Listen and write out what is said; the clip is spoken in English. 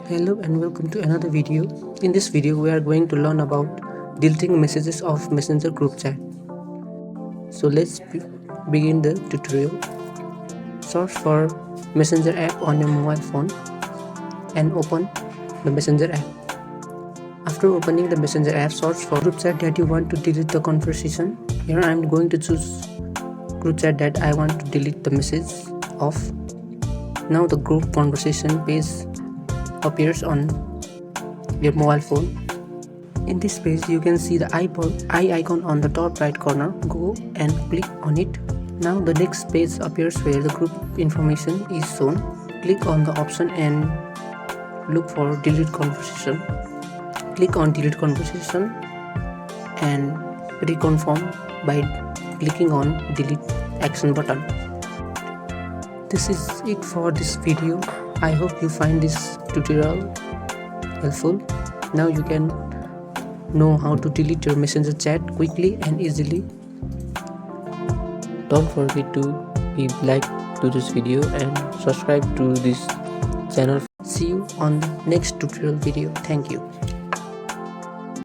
Hello and welcome to another video. In this video we are going to learn about deleting messages of Messenger group chat. So let's begin the tutorial. Search for Messenger app on your mobile phone and open the Messenger app. After opening the Messenger app, search for group chat that you want to delete the conversation. Here I am going to choose group chat that I want to delete the message of. Now the group conversation page appears on your mobile phone. In this page you can see the eye icon on the top right corner. Go and click on it. Now the next page appears where the group information is shown. Click on the option and look for delete conversation. Click on delete conversation and reconfirm by clicking on delete action button. This is it for this video. I hope you find this tutorial helpful. Now you can know how to delete your Messenger chat quickly and easily. Don't forget to give like to this video and subscribe to this channel. See you on the next tutorial video. Thank you.